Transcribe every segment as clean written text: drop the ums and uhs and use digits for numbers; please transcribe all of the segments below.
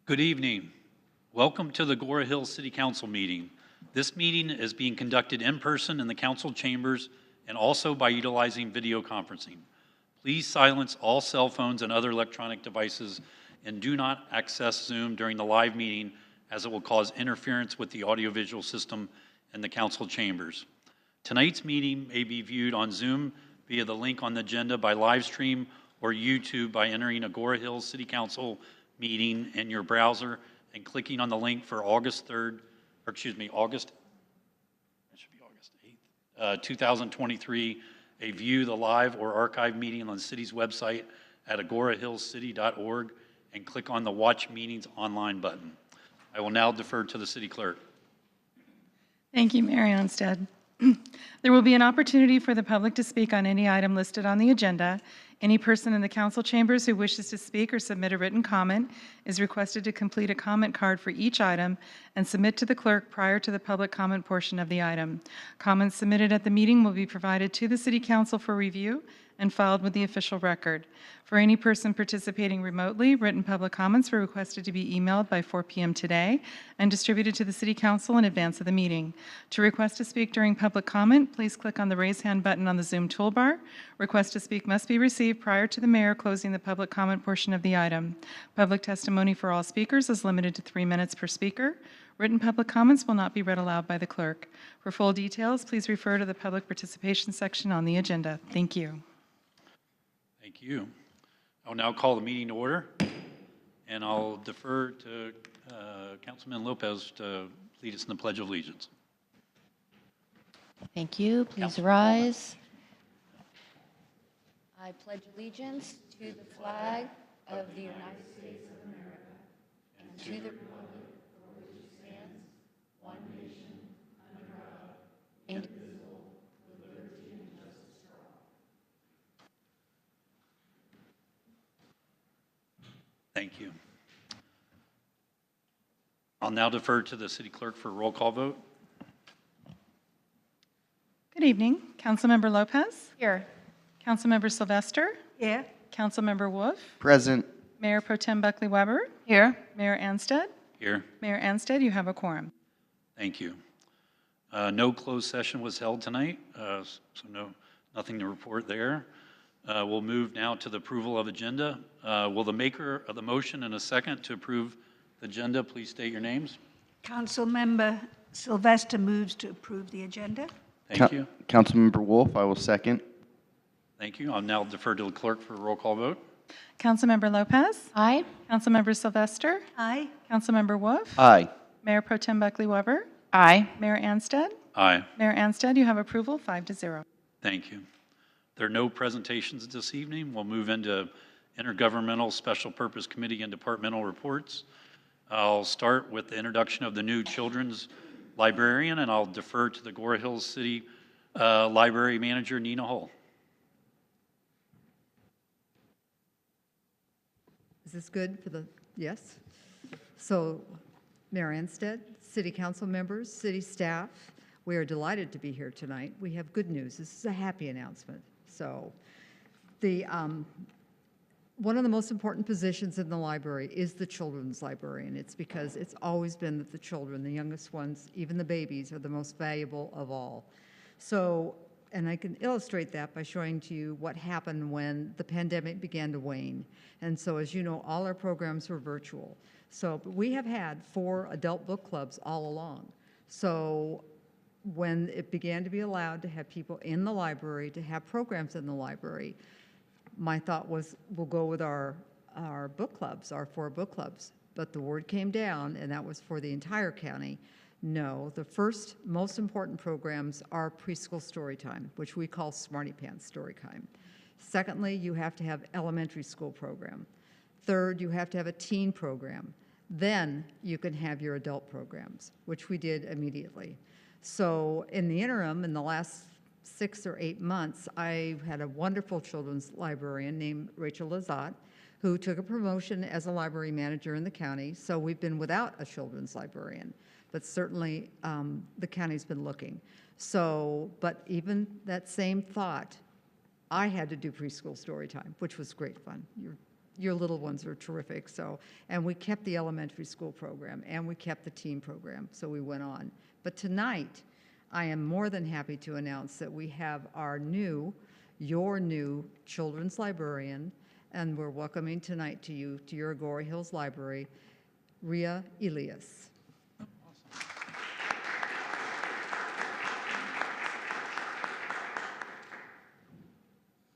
Good evening. Welcome to the Agoura Hills City Council meeting. This meeting is being conducted in person in the council chambers and also by utilizing video conferencing. Please silence all cell phones and other electronic devices and do not access Zoom during the live meeting as it will cause interference with the audiovisual system in the council chambers. Tonight's meeting may be viewed on Zoom via the link on the agenda by live stream or YouTube by entering Agoura Hills City Council meeting in your browser and clicking on the link for August 8th, 2023, a view the live or archive meeting on the city's website at agourahillscity.org and click on the Watch Meetings Online button. I will now defer to the city clerk. Thank you, Mayor Onstead. There will be an opportunity for the public to speak on any item listed on the agenda. Any person in the council chambers who wishes to speak or submit a written comment is requested to complete a comment card for each item and submit to the clerk prior to the public comment portion of the item. Comments submitted at the meeting will be provided to the City Council for review and filed with the official record. For any person participating remotely, written public comments were requested to be emailed by 4 p.m. today and distributed to the City Council in advance of the meeting. To request to speak during public comment, please click on the raise hand button on the Zoom toolbar. Request to speak must be received prior to the mayor closing the public comment portion of the item. Public testimony for all speakers is limited to 3 minutes per speaker. Written public comments will not be read aloud by the clerk. For full details, please refer to the public participation section on the agenda. Thank you. Thank you. I'll now call the meeting to order, and I'll defer to Councilman Lopez to lead us in the Pledge of Allegiance. Thank you. Please Councilman rise. I pledge allegiance to the flag of the United States of America and to the republic for which it stands, one nation, under God, indivisible, with liberty and justice for all. Thank you. I'll now defer to the city clerk for a roll call vote. Good evening. Councilmember Lopez? Here. Councilmember Sylvester? Here. Councilmember Wolf? Present. Mayor Pro Tem Buckley Weber? Here. Mayor Anstead? Here. Mayor Anstead, you have a quorum. Thank you. No closed session was held tonight, so nothing to report there. We'll move now to the approval of agenda. Will the maker of the motion and a second to approve the agenda please state your names? Councilmember Sylvester moves to approve the agenda. Thank you. Councilmember Wolf, I will second. Thank you. I'll now defer to the clerk for a roll call vote. Councilmember Lopez? Aye. Councilmember Sylvester? Aye. Councilmember Wolf? Aye. Mayor Pro Tem Buckley Weber? Aye. Mayor Anstead? Aye. Mayor Anstead, you have approval, 5-0. Thank you. There are no presentations this evening. We'll move into intergovernmental special purpose committee and departmental reports. I'll start with the introduction of the new children's librarian, and I'll defer to the Agoura Hills City Library Manager, Nina Hull. Is this good for the, yes? So, Mayor Anstead, City Council members, city staff, we are delighted to be here tonight. We have good news. This is a happy announcement. So, one of the most important positions in the library is the children's librarian. It's because it's always been that the children, the youngest ones, even the babies, are the most valuable of all. So, and I can illustrate that by showing to you what happened when the pandemic began to wane. And so, as you know, all our programs were virtual. So, but we have had 4 adult book clubs all along. So, when it began to be allowed to have people in the library, to have programs in the library, my thought was, we'll go with our book clubs, our 4 book clubs. But the word came down, and that was for the entire county. No, the first most important programs are preschool story time, which we call Smarty Pants story time. Secondly, you have to have elementary school program. Third, you have to have a teen program. Then you can have your adult programs, which we did immediately. So in the interim, in the last 6 or 8 months, I had a wonderful children's librarian named Rachel Lazat, who took a promotion as a library manager in the county. So we've been without a children's librarian, but certainly the county's been looking. So, but even that same thought, I had to do preschool story time, which was great fun. your little ones are terrific. So, and we kept the elementary school program, and we kept the teen program, so we went on. But tonight, I am more than happy to announce that we have your new children's librarian, and we're welcoming tonight to you, to your Agoura Hills Library, Ria Elias.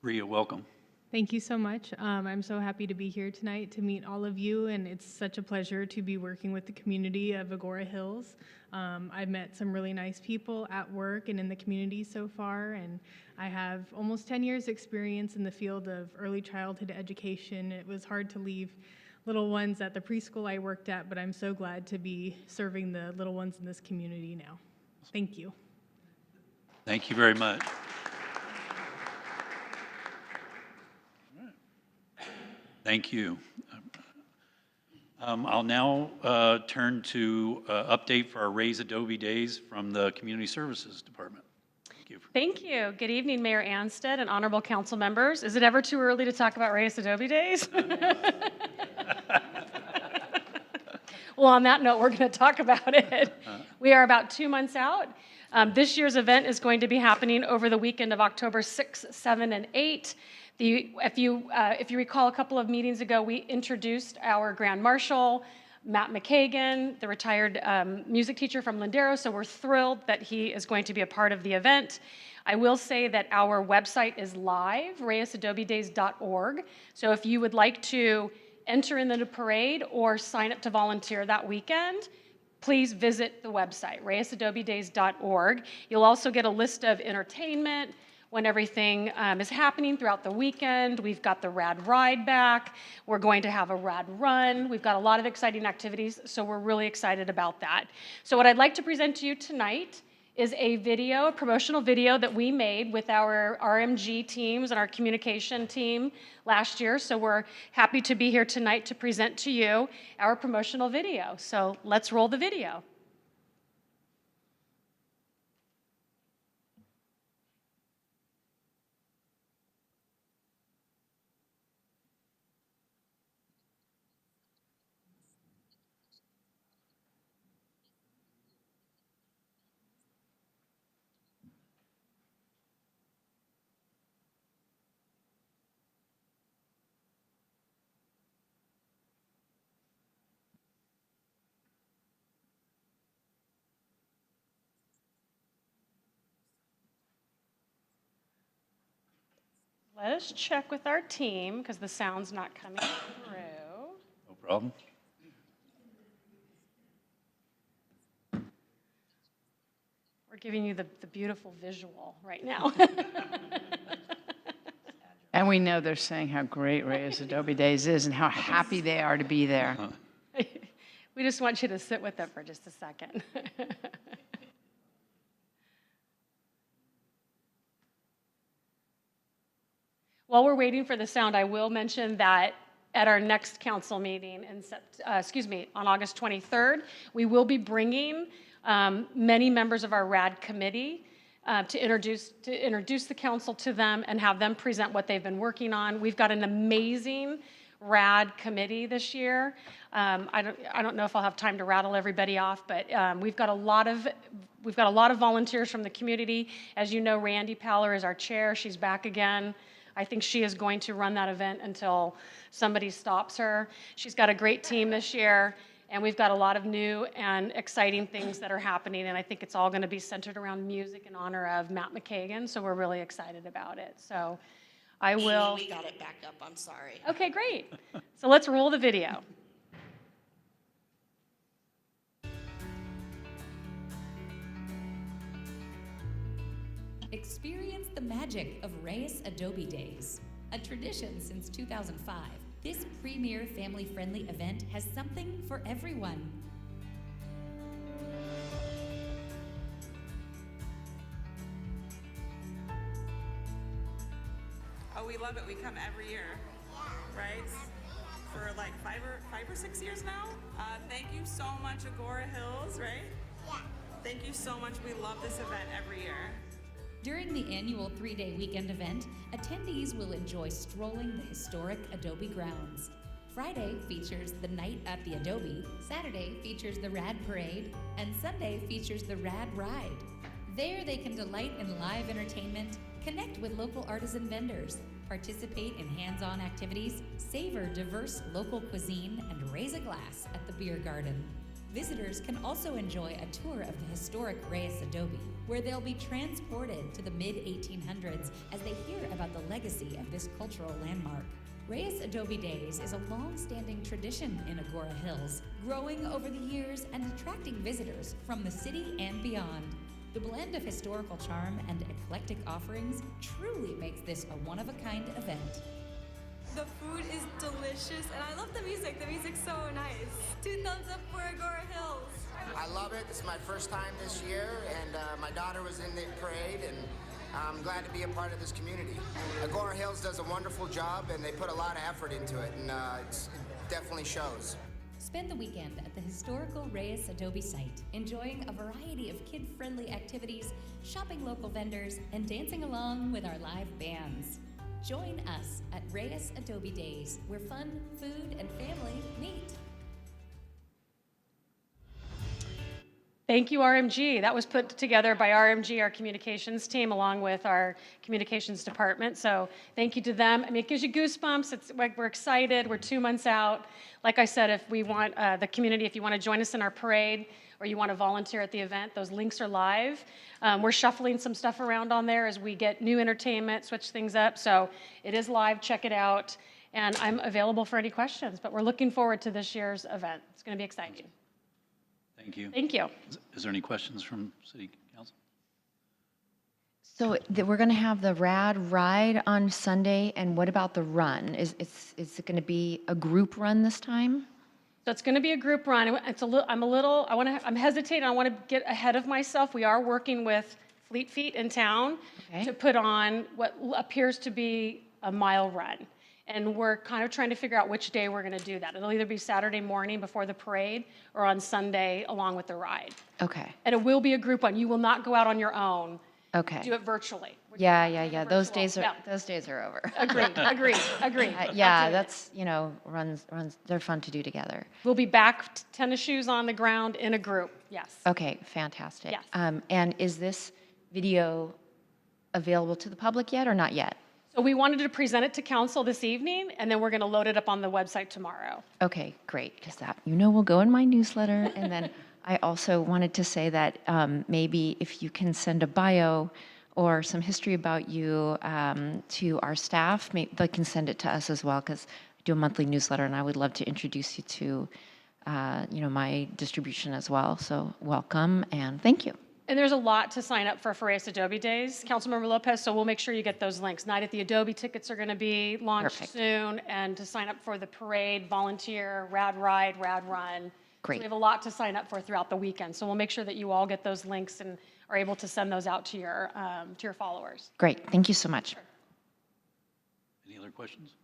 Ria, welcome. Thank you so much. I'm so happy to be here tonight to meet all of you, and it's such a pleasure to be working with the community of Agoura Hills. I've met some really nice people at work and in the community so far, and I have almost 10 years experience in the field of early childhood education. It was hard to leave little ones at the preschool I worked at, but I'm so glad to be serving the little ones in this community now. Thank you. Thank you very much. Thank you. I'll now turn to update for our Raise Adobe Days from the Community Services Department. Thank you. Thank you. Good evening, Mayor Anstead and honorable council members. Is it ever too early to talk about Raise Adobe Days? Well, on that note, we're going to talk about it. We are about 2 months out. This year's event is going to be happening over the weekend of October 6, 7, and 8. If you recall, a couple of meetings ago, we introduced our Grand Marshal, Matt McKagan, the retired music teacher from Lindero, so we're thrilled that he is going to be a part of the event. I will say that our website is live, reyes-adobedays.org, so if you would like to enter in the parade or sign up to volunteer that weekend, please visit the website, reyes-adobedays.org. You'll also get a list of entertainment, when everything is happening throughout the weekend. We've got the Rad Ride back. We're going to have a Rad Run. We've got a lot of exciting activities, so we're really excited about that. So what I'd like to present to you tonight is a video, a promotional video that we made with our RMG teams and our communication team last year. So we're happy to be here tonight to present to you our promotional video. So let's roll the video. Let us check with our team because the sound's not coming through. No problem. We're giving you the beautiful visual right now. And we know they're saying how great Reyes Adobe Days is and how happy they are to be there. We just want you to sit with it for just a second. While we're waiting for the sound, I will mention that at our next council meeting on August 23rd, we will be bringing many members of our RAD committee to introduce the council to them and have them present what they've been working on. We've got an amazing RAD committee this year. I don't know if I'll have time to rattle everybody off, but we've got a lot of volunteers from the community. As you know, Randy Paller is our chair. She's back again. I think she is going to run that event until somebody stops her. She's got a great team this year, and we've got a lot of new and exciting things that are happening, and I think it's all going to be centered around music in honor of Matt McKagan, so we're really excited about it. So I will... We got it back up, I'm sorry. Okay, great. So let's roll the video. Experience the magic of Reyes Adobe Days. A tradition since 2005, this premier family-friendly event has something for everyone. Oh, we love it. We come every year, right? For like five or 6 years now. Thank you so much, Agoura Hills, right? Yeah. Thank you so much. We love this event every year. During the annual 3-day weekend event, attendees will enjoy strolling the historic Adobe grounds. Friday features the Night at the Adobe, Saturday features the Rad Parade, and Sunday features the Rad Ride. There they can delight in live entertainment, connect with local artisan vendors, participate in hands-on activities, savor diverse local cuisine, and raise a glass at the beer garden. Visitors can also enjoy a tour of the historic Reyes Adobe, where they'll be transported to the mid-1800s as they hear about the legacy of this cultural landmark. Reyes Adobe Days is a long-standing tradition in Agoura Hills, growing over the years and attracting visitors from the city and beyond. The blend of historical charm and eclectic offerings truly makes this a one-of-a-kind event. The food is delicious, and I love the music. The music's so nice. 2 thumbs up for Agoura Hills. I love it. This is my first time this year, and my daughter was in the parade, and I'm glad to be a part of this community. Agoura Hills does a wonderful job, and they put a lot of effort into it, and it definitely shows. Spend the weekend at the historical Reyes Adobe site, enjoying a variety of kid-friendly activities, shopping local vendors, and dancing along with our live bands. Join us at Reyes Adobe Days, where fun, food, and family meet. Thank you, RMG. That was put together by RMG, our communications team, along with our communications department. So thank you to them. I mean, it gives you goosebumps. It's like we're excited. We're 2 months out. Like I said, if we want the community, if you want to join us in our parade or you want to volunteer at the event, those links are live. We're shuffling some stuff around on there as we get new entertainment, switch things up. So it is live. Check it out. And I'm available for any questions. But we're looking forward to this year's event. It's going to be exciting. Thank you. Thank you. Is there any questions from City Council? So we're going to have the Rad Ride on Sunday, and what about the run? Is it going to be a group run this time? So it's going to be a group run. It's a little. I'm hesitating. I want to get ahead of myself. We are working with Fleet Feet in town to put on what appears to be a mile run. And we're kind of trying to figure out which day we're going to do that. It'll either be Saturday morning before the parade or on Sunday along with the ride. Okay. And it will be a group one. You will not go out on your own. Okay. Do it virtually. Yeah. Those virtual. days are Yeah. those days are over. Agreed. Yeah, that's runs. They're fun to do together. We'll be back tennis shoes on the ground in a group. Yes. Okay, fantastic. Yes. And is this video available to the public yet or not yet? So we wanted to present it to council this evening, and then we're going to load it up on the website tomorrow. Okay, great, because that will go in my newsletter. And then I also wanted to say that maybe if you can send a bio or some history about you to our staff, they can send it to us as well, because I do a monthly newsletter, and I would love to introduce you to my distribution as well. So welcome, and thank you. And there's a lot to sign up for Reyes Adobe Days, Councilmember Lopez, so we'll make sure you get those links. Night at the Adobe tickets are going to be launched soon, and to sign up for the parade, volunteer, Rad Ride, Rad Run. Great. So we have a lot to sign up for throughout the weekend, so we'll make sure that you all get those links and are able to send those out to your followers. Great, thank you so much. Sure. Any other questions?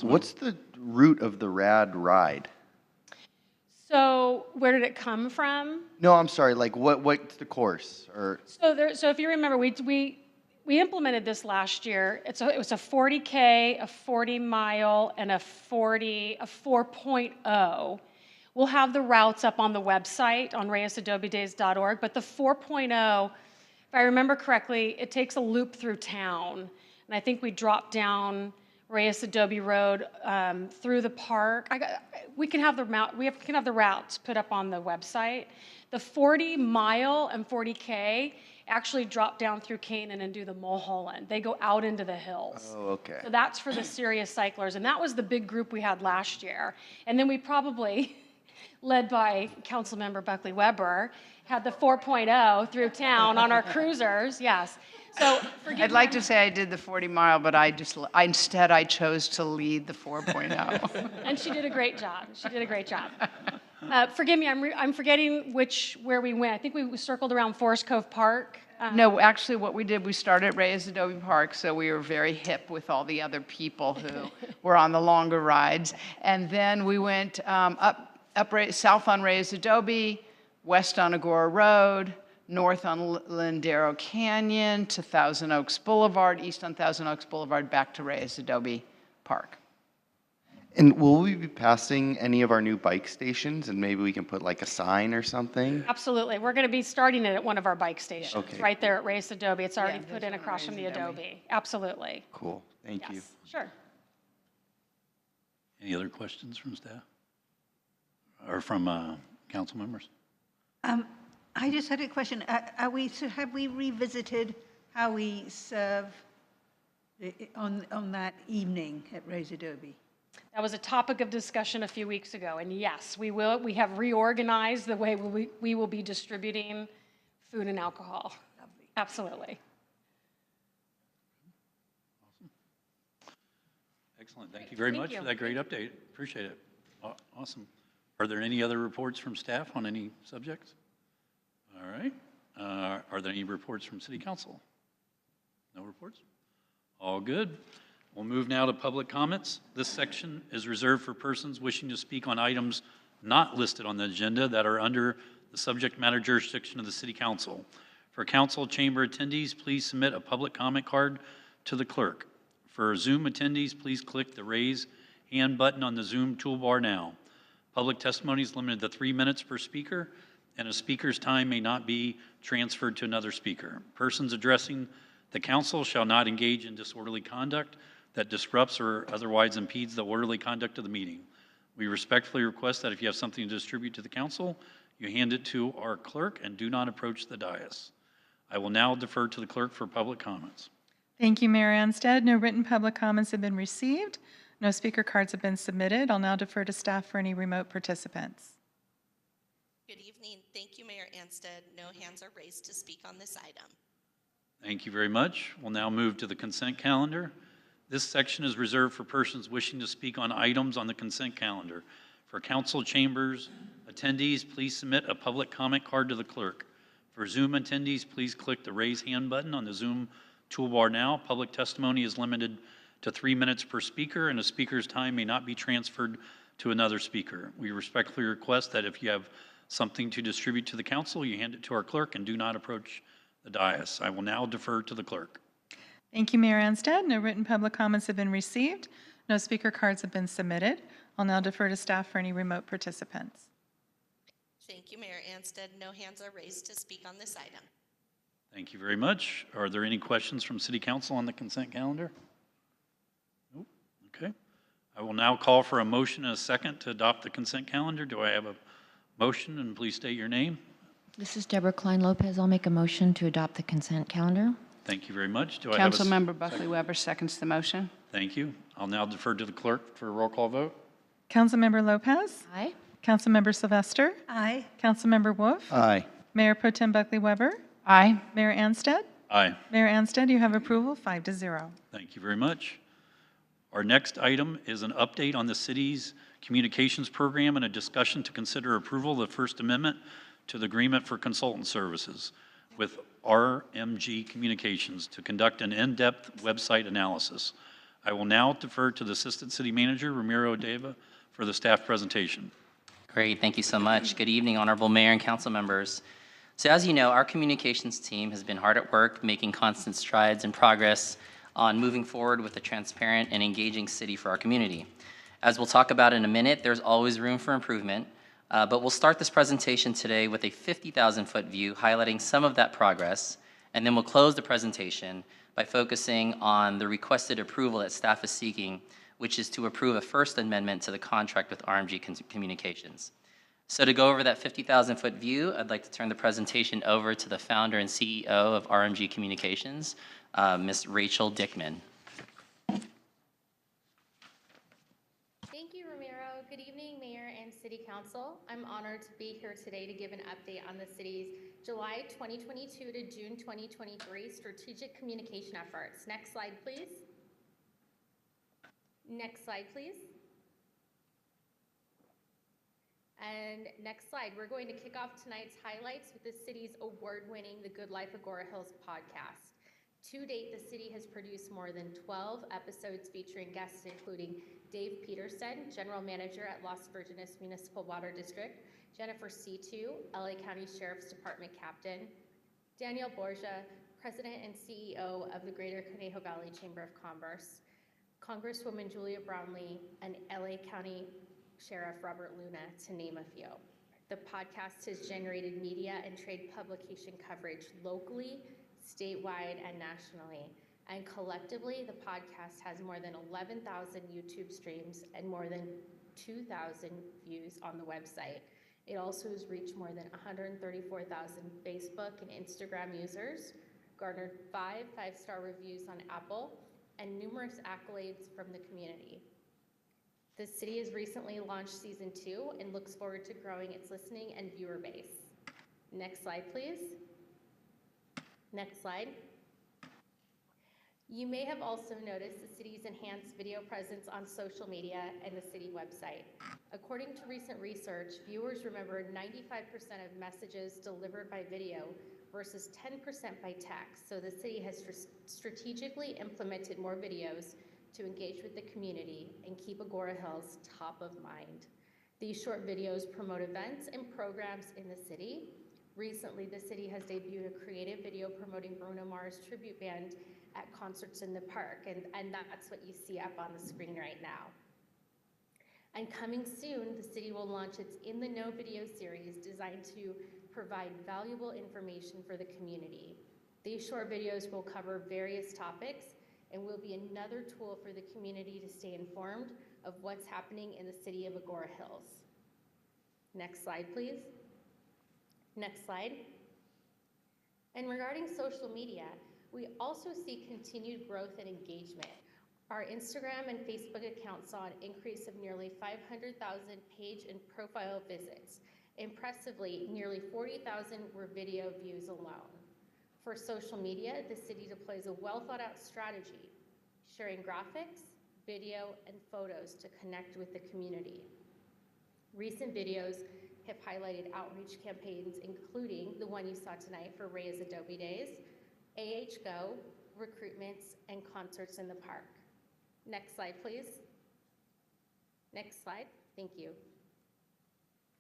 What's the route of the Rad Ride? So where did it come from? No, I'm sorry. Like, what's the course? Or So if you remember, we implemented this last year. It was a 40K, a 40 mile, and a 4.0. We'll have the routes up on the website on reyesadobedays.org. But the 4.0, if I remember correctly, it takes a loop through town, and I think we dropped down Reyes Adobe Road through the park. We can have the routes put up on the website. The 40 mile and 40K actually drop down through Canaan and do the Mulholland. They go out into the hills. Oh, okay. So that's for the serious cyclers, and that was the big group we had last year. And then we probably, led by Councilmember Buckley Weber, had the 4.0 through town on our cruisers. Yes. So I'd like to say I did the 40 mile, but instead I chose to lead the 4.0. And she did a great job. Forgive me, I'm forgetting where we went. I think we circled around Forest Cove Park. No, actually what we did, we started at Reyes Adobe Park, so we were very hip with all the other people who were on the longer rides. And then we went south on Reyes Adobe, west on Agoura Road, north on Lindero Canyon to Thousand Oaks Boulevard, east on Thousand Oaks Boulevard, back to Reyes Adobe Park. And will we be passing any of our new bike stations, and maybe we can put like a sign or something? Absolutely. We're going to be starting it at one of our bike stations, Okay, right there at Reyes Adobe. It's already Yeah, put there's in one at across from Reyes the Adobe. Adobe. Absolutely. Cool, thank you. Yes, sure. Any other questions from staff? Or from council members? I just had a question. Have we revisited how we serve on that evening at Reyes Adobe? That was a topic of discussion a few weeks ago, and yes, we will. We have reorganized the way we will be distributing food and alcohol. Lovely. Absolutely. Excellent. Thank you very Thank much you. for that great update. Appreciate it. Awesome. Are there any other reports from staff on any subjects? All right. Are there any reports from City Council? No reports? All good. We'll move now to public comments. This section is reserved for persons wishing to speak on items not listed on the agenda that are under the subject matter jurisdiction of the City Council. For council chamber attendees, please submit a public comment card to the clerk. For Zoom attendees, please click the raise hand button on the Zoom toolbar now. Public testimony is limited to 3 minutes per speaker, and a speaker's time may not be transferred to another speaker. Persons addressing the council shall not engage in disorderly conduct that disrupts or otherwise impedes the orderly conduct of the meeting. We respectfully request that if you have something to distribute to the council, you hand it to our clerk and do not approach the dais. I will now defer to the clerk for public comments. Thank you, Mayor Anstead. No written public comments have been received. No speaker cards have been submitted. I'll now defer to staff for any remote participants. Good evening. Thank you, Mayor Anstead. No hands are raised to speak on this item. Thank you very much. We'll now move to the consent calendar. This section is reserved for persons wishing to speak on items on the consent calendar. For council chambers attendees, please submit a public comment card to the clerk. For Zoom attendees, please click the raise hand button on the Zoom toolbar now. Public testimony is limited to 3 minutes per speaker, and a speaker's time may not be transferred to another speaker. We respectfully request that if you have something to distribute to the council, you hand it to our clerk and do not approach the dais. I will now defer to the clerk. Thank you, Mayor Anstead. No written public comments have been received. No speaker cards have been submitted. I'll now defer to staff for any remote participants. Thank you, Mayor Anstead. No hands are raised to speak on this item. Thank you very much. Are there any questions from City Council on the consent calendar? Nope. Okay. I will now call for a motion and a second to adopt the consent calendar. Do I have a motion? And please state your name. This is Deborah Klein Lopez. I'll make a motion to adopt the consent calendar. Thank you very much. Do I have a Councilmember Buckley Weber seconds the motion. Thank you. I'll now defer to the clerk for a roll call vote. Councilmember Lopez? Aye. Councilmember Sylvester? Aye. Councilmember Wolf? Aye. Mayor Pro Tem Buckley Weber? Aye. Mayor Anstead? Aye. Mayor Anstead, you have approval, 5-0. Thank you very much. Our next item is an update on the city's communications program and a discussion to consider approval of the First Amendment to the Agreement for Consultant Services with RMG Communications to conduct an in-depth website analysis. I will now defer to the Assistant City Manager, Ramiro Deva, for the staff presentation. Great, thank you so much. Good evening, Honorable Mayor and Council members. So as you know, our communications team has been hard at work making constant strides and progress on moving forward with a transparent and engaging city for our community. As we'll talk about in a minute, there's always room for improvement, but we'll start this presentation today with a 50,000-foot view highlighting some of that progress, and then we'll close the presentation by focusing on the requested approval that staff is seeking, which is to approve a First Amendment to the contract with RMG Communications. So to go over that 50,000-foot view, I'd like to turn the presentation over to the founder and CEO of RMG Communications, Ms. Rachel Dickman. Thank you, Ramiro. Good evening, Mayor and City Council. I'm honored to be here today to give an update on the city's July 2022 to June 2023 strategic communication efforts. Next slide, please. Next slide, please. And next slide, we're going to kick off tonight's highlights with the city's award-winning The Good Life Agoura Hills podcast. To date, the city has produced more than 12 episodes featuring guests including Dave Peterson, General Manager at Las Virgenes Municipal Water District, Jennifer C2, LA County Sheriff's Department Captain, Danielle Borgia, President and CEO of the Greater Conejo Valley Chamber of Commerce, Congresswoman Julia Brownlee, and LA County Sheriff Robert Luna, to name a few. The podcast has generated media and trade publication coverage locally, statewide, and nationally. And collectively, the podcast has more than 11,000 YouTube streams and more than 2,000 views on the website. It also has reached more than 134,000 Facebook and Instagram users, garnered 5 five-star reviews on Apple, and numerous accolades from the community. The city has recently launched season 2 and looks forward to growing its listening and viewer base. Next slide, please. Next slide. You may have also noticed the city's enhanced video presence on social media and the city website. According to recent research, viewers remember 95% of messages delivered by video versus 10% by text. So the city has strategically implemented more videos to engage with the community and keep Agoura Hills top of mind. These short videos promote events and programs in the city. Recently, the city has debuted a creative video promoting Bruno Mars tribute band at concerts in the park, and that's what you see up on the screen right now. And coming soon, the city will launch its In the Know video series designed to provide valuable information for the community. These short videos will cover various topics and will be another tool for the community to stay informed of what's happening in the city of Agoura Hills. Next slide, please. Next slide. And regarding social media, we also see continued growth and engagement. Our Instagram and Facebook accounts saw an increase of nearly 500,000 page and profile visits. Impressively, nearly 40,000 were video views alone. For social media, the city deploys a well-thought-out strategy, sharing graphics, video, and photos to connect with the community. Recent videos have highlighted outreach campaigns, including the one you saw tonight for Reyes Adobe Days, AHGO, recruitments, and concerts in the park. Next slide, please. Next slide. Thank you.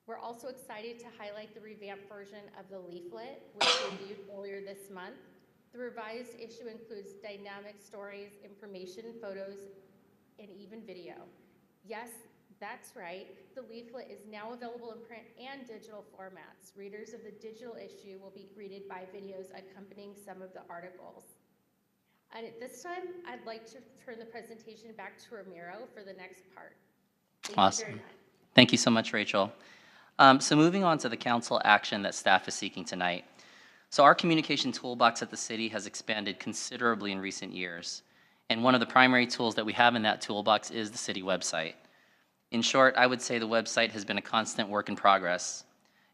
We're also excited to highlight the revamped version of the leaflet, which debuted earlier this month. The revised issue includes dynamic stories, information, photos, and even video. Yes, that's right. The leaflet is now available in print and digital formats. Readers of the digital issue will be greeted by videos accompanying some of the articles. And at this time, I'd like to turn the presentation back to Ramiro for the next part. Thank you very much. Thank you so much, Rachel. So moving on to the council action that staff is seeking tonight. So our communication toolbox at the city has expanded considerably in recent years. And one of the primary tools that we have in that toolbox is the city website. In short, I would say the website has been a constant work in progress.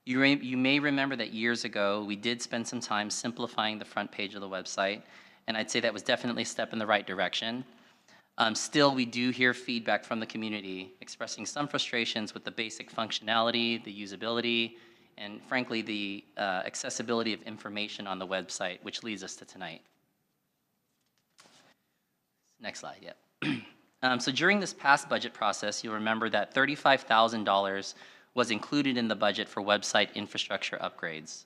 You may remember that years ago, we did spend some time simplifying the front page of the website, and I'd say that was definitely a step in the right direction. Still, we do hear feedback from the community expressing some frustrations with the basic functionality, the usability, and frankly, the accessibility of information on the website, which leads us to tonight. Next slide, yep. So during this past budget process, you'll remember that $35,000 was included in the budget for website infrastructure upgrades.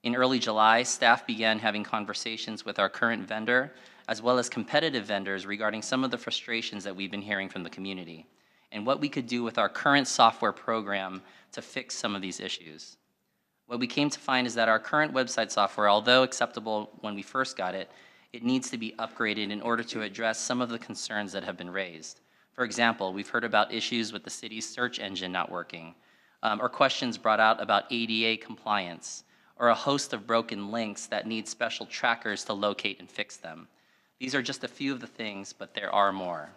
In early July, staff began having conversations with our current vendor, as well as competitive vendors regarding some of the frustrations that we've been hearing from the community, and what we could do with our current software program to fix some of these issues. What we came to find is that our current website software, although acceptable when we first got it, it needs to be upgraded in order to address some of the concerns that have been raised. For example, we've heard about issues with the city's search engine not working, or questions brought out about ADA compliance, or a host of broken links that need special trackers to locate and fix them. These are just a few of the things, but there are more.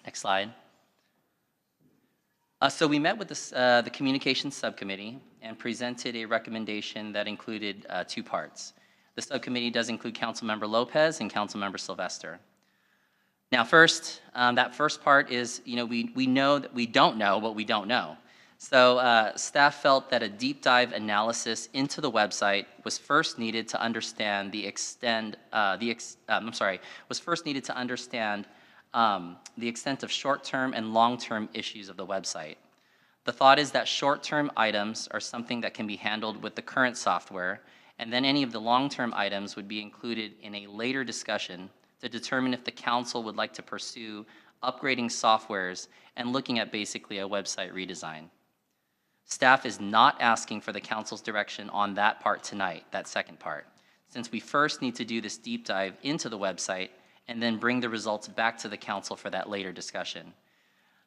Next slide. So we met with the communications subcommittee and presented a recommendation that included 2 parts. The subcommittee does include Councilmember Lopez and Councilmember Sylvester. Now first, that first part is, we know that we don't know what we don't know. So staff felt that a deep dive analysis into the website was first needed to understand the extent of short-term and long-term issues of the website. The thought is that short-term items are something that can be handled with the current software, And then any of the long-term items would be included in a later discussion to determine if the council would like to pursue upgrading softwares and looking at basically a website redesign. Staff is not asking for the council's direction on that part tonight, that second part, since we first need to do this deep dive into the website and then bring the results back to the council for that later discussion.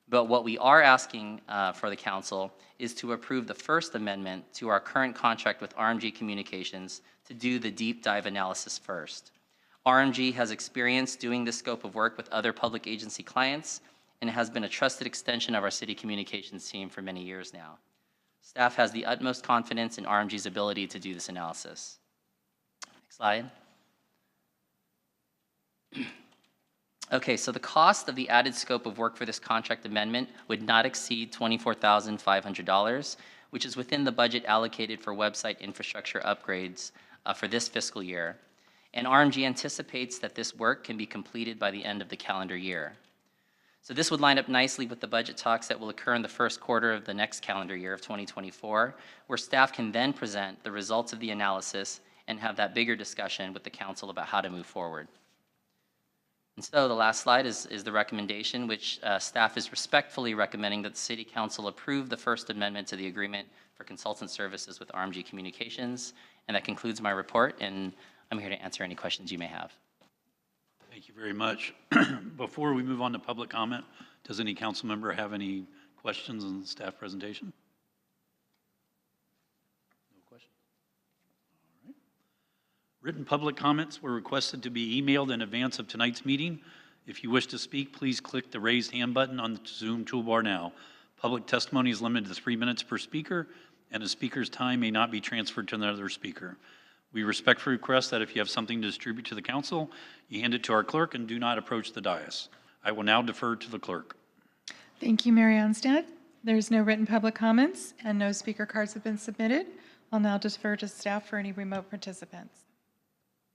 But what we are asking for the council is to approve the first amendment to our current contract with RMG Communications to do the deep dive analysis first. RMG has experience doing this scope of work with other public agency clients and has been a trusted extension of our city communications team for many years now. Staff has the utmost confidence in RMG's ability to do this analysis. Next slide. Okay, so the cost of the added scope of work for this contract amendment would not exceed $24,500, which is within the budget allocated for website infrastructure upgrades for this fiscal year. And RMG anticipates that this work can be completed by the end of the calendar year. So this would line up nicely with the budget talks that will occur in the first quarter of the next calendar year of 2024, where staff can then present the results of the analysis and have that bigger discussion with the council about how to move forward. And so the last slide is the recommendation, which staff is respectfully recommending that the City Council approve the First Amendment to the agreement for consultant services with RMG Communications. And that concludes my report, and I'm here to answer any questions you may have. Thank you very much. Before we move on to public comment, does any council member have any questions on the staff presentation? No questions? All right. Written public comments were requested to be emailed in advance of tonight's meeting. If you wish to speak, please click the raised hand button on the Zoom toolbar now. Public testimony is limited to 3 minutes per speaker, and a speaker's time may not be transferred to another speaker. We respectfully request that if you have something to distribute to the council, you hand it to our clerk and do not approach the dais. I will now defer to the clerk. Thank you, Mary Onstad. There's no written public comments and no speaker cards have been submitted. I'll now defer to staff for any remote participants.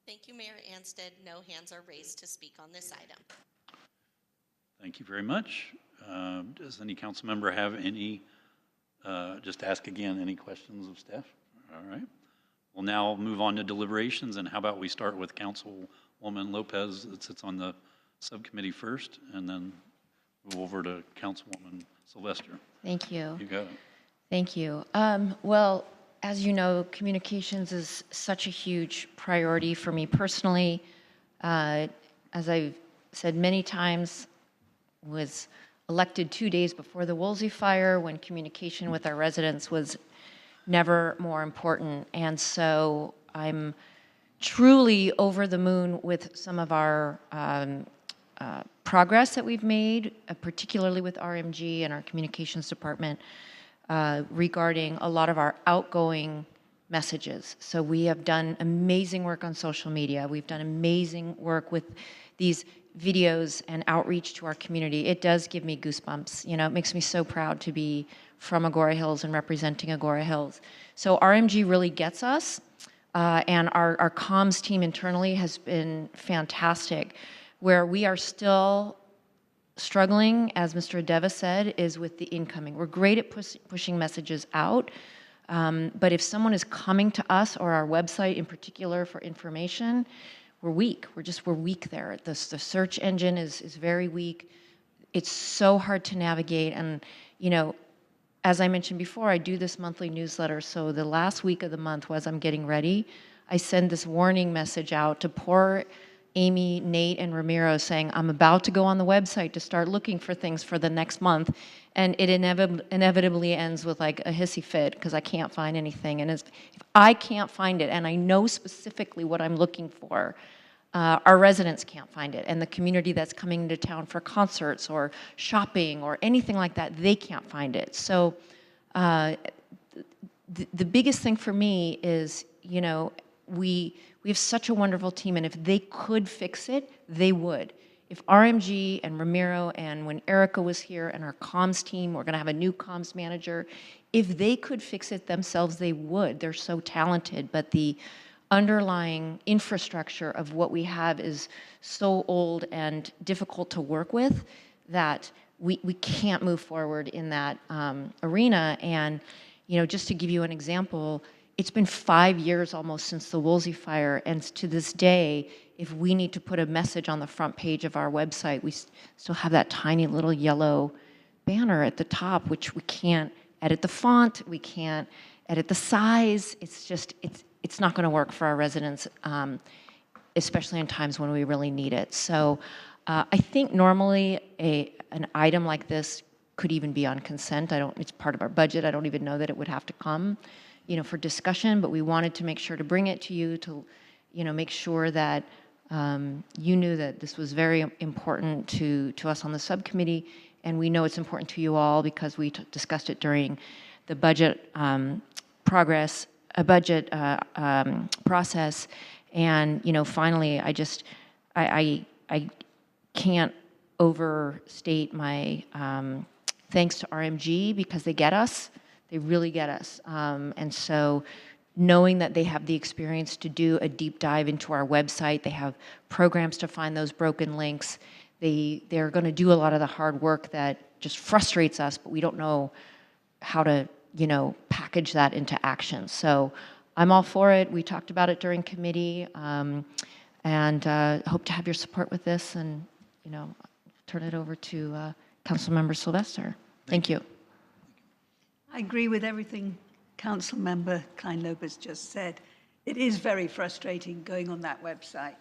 Thank you, Mayor Anstead. No hands are raised to speak on this item. Thank you very much. Does any council member have any, just ask again, any questions of staff? All right. We'll now move on to deliberations, and how about we start with Councilwoman Lopez that sits on the subcommittee first, and then move over to Councilwoman Sylvester. Thank you. You got it. Thank you. Well, as you know, communications is such a huge priority for me personally. As I've said many times, was elected 2 days before the Woolsey fire when communication with our residents was never more important. And so I'm truly over the moon with some of our progress that we've made, particularly with RMG and our communications department, regarding a lot of our outgoing messages. So we have done amazing work on social media. We've done amazing work with these videos and outreach to our community. It does give me goosebumps. You know, it makes me so proud to be from Agoura Hills and representing Agoura Hills. So RMG really gets us, and our comms team internally has been fantastic. Where we are still struggling, as Mr. Adeva said, is with the incoming. We're great at pushing messages out, but if someone is coming to us or our website in particular for information, we're weak. We're weak there. The search engine is very weak. It's so hard to navigate, and you know, as I mentioned before, I do this monthly newsletter, so the last week of the month, as I'm getting ready, I send this warning message out to poor Amy, Nate, and Ramiro saying, I'm about to go on the website to start looking for things for the next month, and it inevitably ends with like a hissy fit because I can't find anything. And if I can't find it, and I know specifically what I'm looking for, our residents can't find it, and the community that's coming into town for concerts or shopping or anything like that, they can't find it. So the biggest thing for me is, you know, we have such a wonderful team, and if they could fix it, they would. If RMG and Ramiro, and when Erica was here and our comms team, we're going to have a new comms manager, if they could fix it themselves, they would. They're so talented, but the underlying infrastructure of what we have is so old and difficult to work with that we can't move forward in that arena. And, you know, just to give you an example, it's been 5 years almost since the Woolsey fire, and to this day, if we need to put a message on the front page of our website, we still have that tiny little yellow banner at the top, which we can't edit the font, we can't edit the size. It's just, it's not going to work for our residents, especially in times when we really need it. So I think normally an item like this could even be on consent. It's part of our budget. I don't even know that it would have to come, for discussion, but we wanted to make sure to bring it to you to, make sure that you knew that this was very important to us on the subcommittee, and we know it's important to you all because we discussed it during the budget process. And, finally, I can't overstate my thanks to RMG because they get us. They really get us. And so knowing that they have the experience to do a deep dive into our website, they have programs to find those broken links, they're going to do a lot of the hard work that just frustrates us, but we don't know how to, package that into action. So I'm all for it. We talked about it during committee, and hope to have your support with this, and, turn it over to Councilmember Sylvester. Thank you. I agree with everything Councilmember Klein-Lopez just said. It is very frustrating going on that website.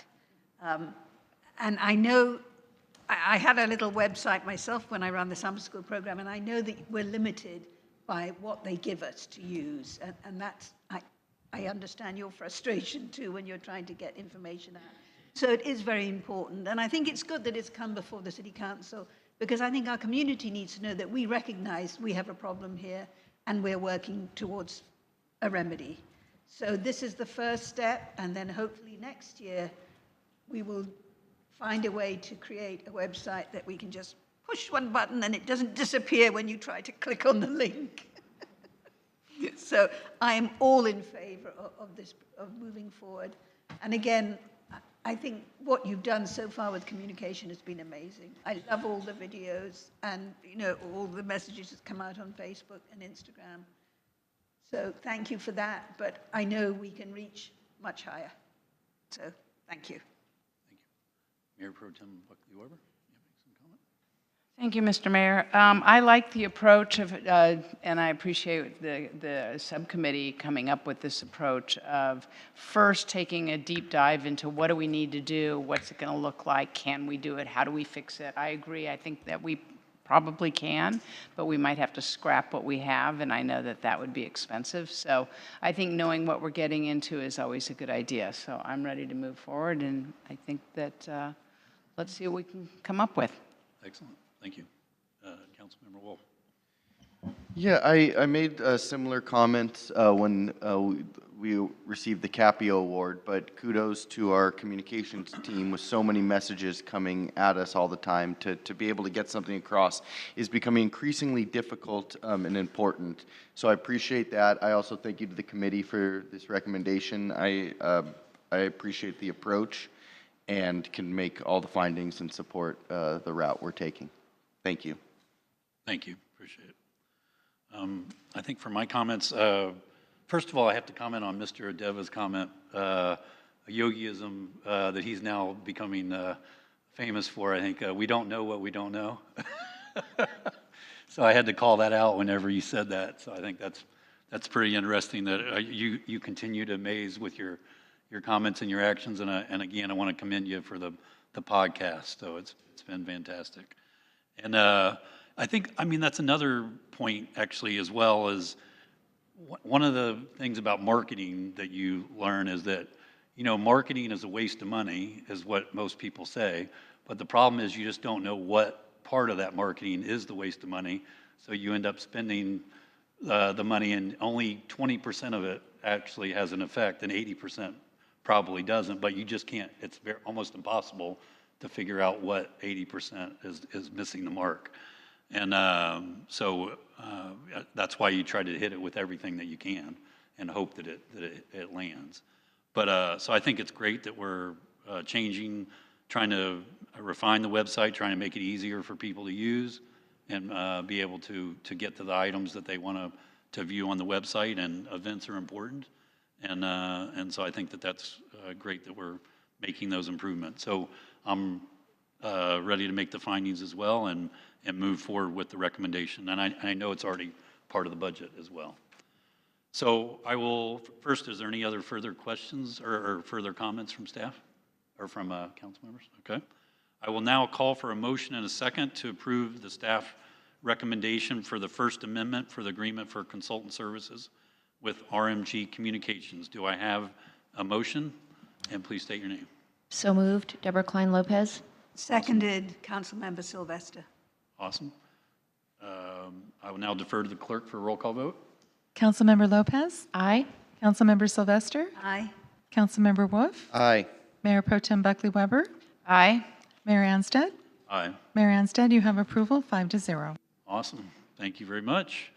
And I know, I had a little website myself when I ran the summer school program, and I know that we're limited by what they give us to use. And that's, I understand your frustration too when you're trying to get information out. So it is very important. And I think it's good that it's come before the City Council, because I think our community needs to know that we recognize we have a problem here and we're working towards a remedy. So this is the first step, and then hopefully next year we will find a way to create a website that we can just push one button and it doesn't disappear when you try to click on the link. So I am all in favor of this, of moving forward. And again, I think what you've done so far with communication has been amazing. I love all the videos and, all the messages that come out on Facebook and Instagram. So thank you for that, but I know we can reach much higher. So thank you. Mayor Pro Tem Buckley-Weber, you have some comment? Thank you, Mr. Mayor. I like the approach of, and I appreciate the subcommittee coming up with this approach of first taking a deep dive into what do we need to do, what's it going to look like, can we do it, how do we fix it. I agree. I think that we probably can, but we might have to scrap what we have, and I know that that would be expensive. So I think knowing what we're getting into is always a good idea. So I'm ready to move forward, and I think that let's see what we can come up with. Excellent. Thank you. Councilmember Wolf. Yeah, I made a similar comment when we received the Capio Award, but kudos to our communications team with so many messages coming at us all the time. To be able to get something across is becoming increasingly difficult and important. So I appreciate that. I also thank you to the committee for this recommendation. I appreciate the approach and can make all the findings and support the route we're taking. Thank you. Thank you. Appreciate it. I think for my comments, first of all, I have to comment on Mr. Adeva's comment, a yogiism that he's now becoming famous for. I think we don't know what we don't know. So I had to call that out whenever you said that. So I think that's pretty interesting that you continue to amaze with your comments and your actions. And again, I want to commend you for the podcast. So it's been fantastic. And I think, that's another point actually as well, is one of the things about marketing that you learn is that, marketing is a waste of money is what most people say. But the problem is you just don't know what part of that marketing is the waste of money. So you end up spending the money and only 20% of it actually has an effect and 80% probably doesn't, but you just can't, it's almost impossible to figure out what 80% is missing the mark. And so that's why you try to hit it with everything that you can and hope that it lands. But so I think it's great that we're changing, trying to refine the website, trying to make it easier for people to use and be able to get to the items that they want to view on the website, and events are important. And so I think that that's great that we're making those improvements. So I'm ready to make the findings as well and move forward with the recommendation. And I know it's already part of the budget as well. So I will, first, is there any other further questions or further comments from staff or from council members? Okay. I will now call for a motion and a second to approve the staff recommendation for the First Amendment for the agreement for consultant services with RMG Communications. Do I have a motion? And please state your name. So moved. Deborah Klein Lopez. Seconded, Councilmember Sylvester. Awesome. I will now defer to the clerk for a roll call vote. Councilmember Lopez? Aye. Councilmember Sylvester? Aye. Councilmember Wolf? Aye. Mayor Pro Tem Buckley Weber? Aye. Mayor Anstead? Aye. Mayor Anstead, you have approval, 5-0. Awesome. Thank you very much.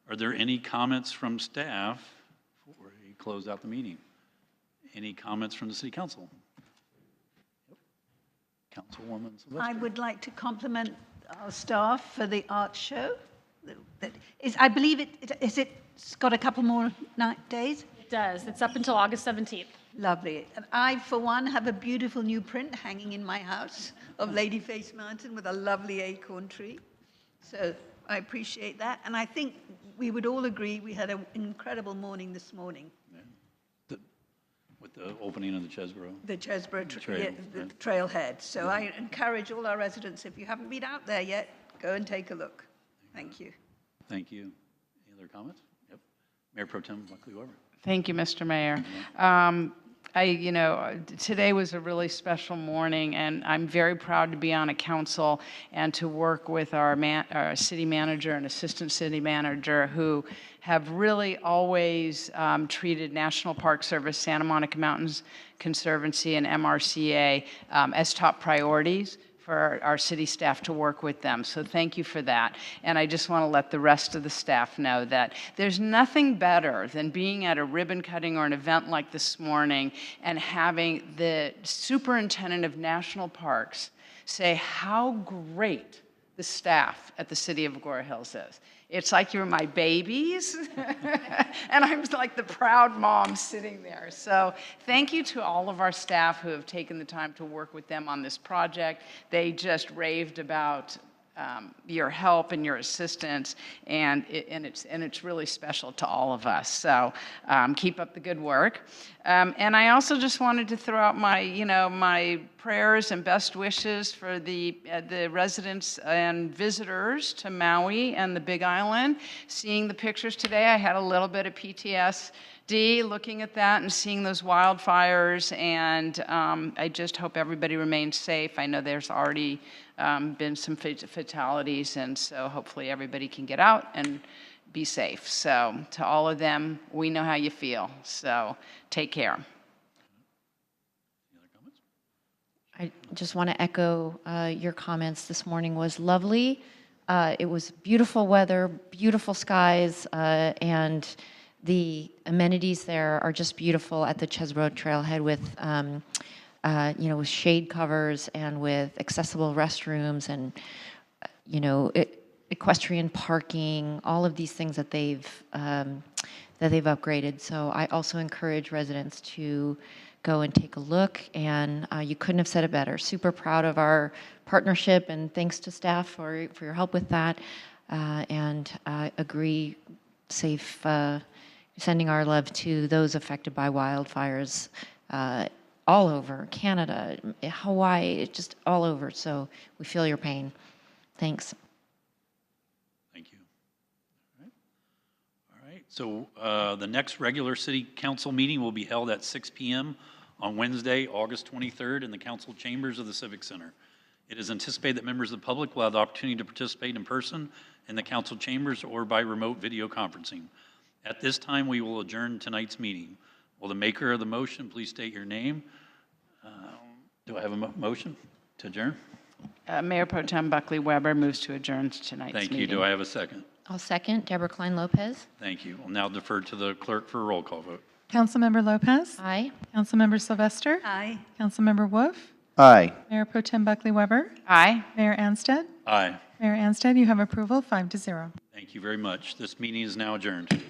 Are there any comments from staff before we close out the meeting? Any comments from the City Council? Yep. Councilwoman Sylvester. I would like to compliment our staff for the art show. That is, I believe it's got a couple more days? It does. It's up until August 17th. Lovely. And I, for one, have a beautiful new print hanging in my house of Ladyface Mountain with a lovely acorn tree. So I appreciate that. And I think we would all agree we had an incredible morning this morning. With the opening of the Chesborough. The Chesborough Trail. the trailhead. So I encourage all our residents, if you haven't been out there yet, go and take a look. Thank you. Thank you. Any other comments? Yep. Mayor Pro Tem Buckley Weber. Thank you, Mr. Mayor. Today was a really special morning, and I'm very proud to be on a council and to work with our city manager and assistant city manager who have really always treated National Park Service, Santa Monica Mountains Conservancy, and MRCA as top priorities for our city staff to work with them. So thank you for that. And I just want to let the rest of the staff know that there's nothing better than being at a ribbon cutting or an event like this morning and having the superintendent of national parks say how great the staff at the city of Agoura Hills is. It's like you're my babies, and I'm like the proud mom sitting there. So thank you to all of our staff who have taken the time to work with them on this project. They just raved about your help and your assistance, and it's really special to all of us. So keep up the good work. And I also just wanted to throw out my prayers and best wishes for the residents and visitors to Maui and the Big Island. Seeing the pictures today, I had a little bit of PTSD looking at that and seeing those wildfires, and I just hope everybody remains safe. I know there's already been some fatalities, and so hopefully everybody can get out and be safe. So to all of them, we know how you feel, so take care. I just want to echo your comments. This morning was lovely. It was beautiful weather, beautiful skies, and the amenities there are just beautiful at the Chesborough Trailhead with with shade covers and with accessible restrooms and, equestrian parking, all of these things that they've upgraded. So I also encourage residents to go and take a look, and you couldn't have said it better. Super proud of our partnership, and thanks to staff for your help with that, and agree safe, sending our love to those affected by wildfires all over Canada, Hawaii, just all over. So we feel your pain. Thanks. Thank you. All right. So the next regular City Council meeting will be held at 6 p.m. on Wednesday, August 23rd in the council chambers of the Civic Center. It is anticipated that members of the public will have the opportunity to participate in person in the council chambers or by remote video conferencing. At this time, we will adjourn tonight's meeting. Will the maker of the motion please state your name? Do I have a motion to adjourn? Mayor Pro Tem Buckley Weber moves to adjourn tonight's meeting. Thank you. Do I have a second? I'll second. Deborah Klein Lopez. Thank you. I'll now defer to the clerk for a roll call vote. Councilmember Lopez? Aye. Councilmember Sylvester? Aye. Councilmember Wolf? Aye. Mayor Pro Tem Buckley Weber? Aye. Mayor Anstead? Aye. Mayor Anstead, you have approval, 5-0. Thank you very much. This meeting is now adjourned.